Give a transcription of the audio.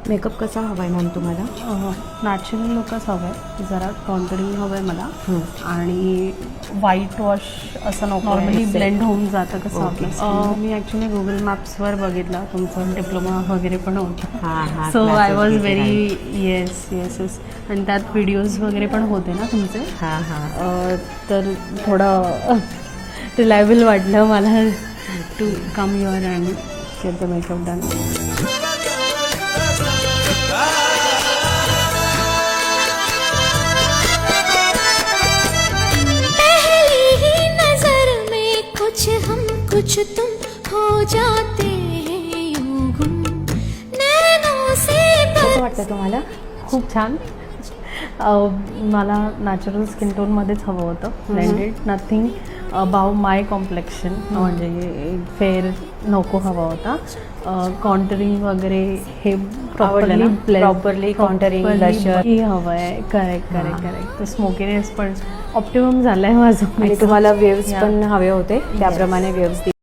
Makeup कसा हवा आहे मॅम तुम्हाला? नॅचरल लुकच हवं आहे, जरा कॉन्टरिंग हवं आहे मला. आणि व्हाईट वॉश असं नको, नॉर्मली ब्लेंड होऊन जातं कसं आपलं. मी ॲक्च्युली गुगल मॅप्सवर बघितलं तुमचं डिप्लोमा वगैरे पण होतं. So I was very yes yes yes. आणि त्यात व्हिडिओज वगैरे पण होते ना तुमचे. तर थोडं रिलायबल वाटलं मला to come your and get the makeup done. कुछ तुम हो जाते हैं यूं गुम नैनों से. कसं वाटतं तुम्हाला? खूप छान. मला नॅचरल स्किन टोनमध्येच हवं होतं, ब्लेंडेड, नथिंग अबाव माय कॉम्प्लेक्शन. म्हणजे फेअर नको हवा होता. कॉन्टरिंग वगैरे हे प्रॉपरली कॉन्टरिंग ब्लशर हवं आहे. Correct correct correct. तर स्मोकीनेस पण ऑप्टिमम झालं आहे माझं. आणि तुम्हाला वेव्स पण हवे होते, त्याप्रमाणे वेव्स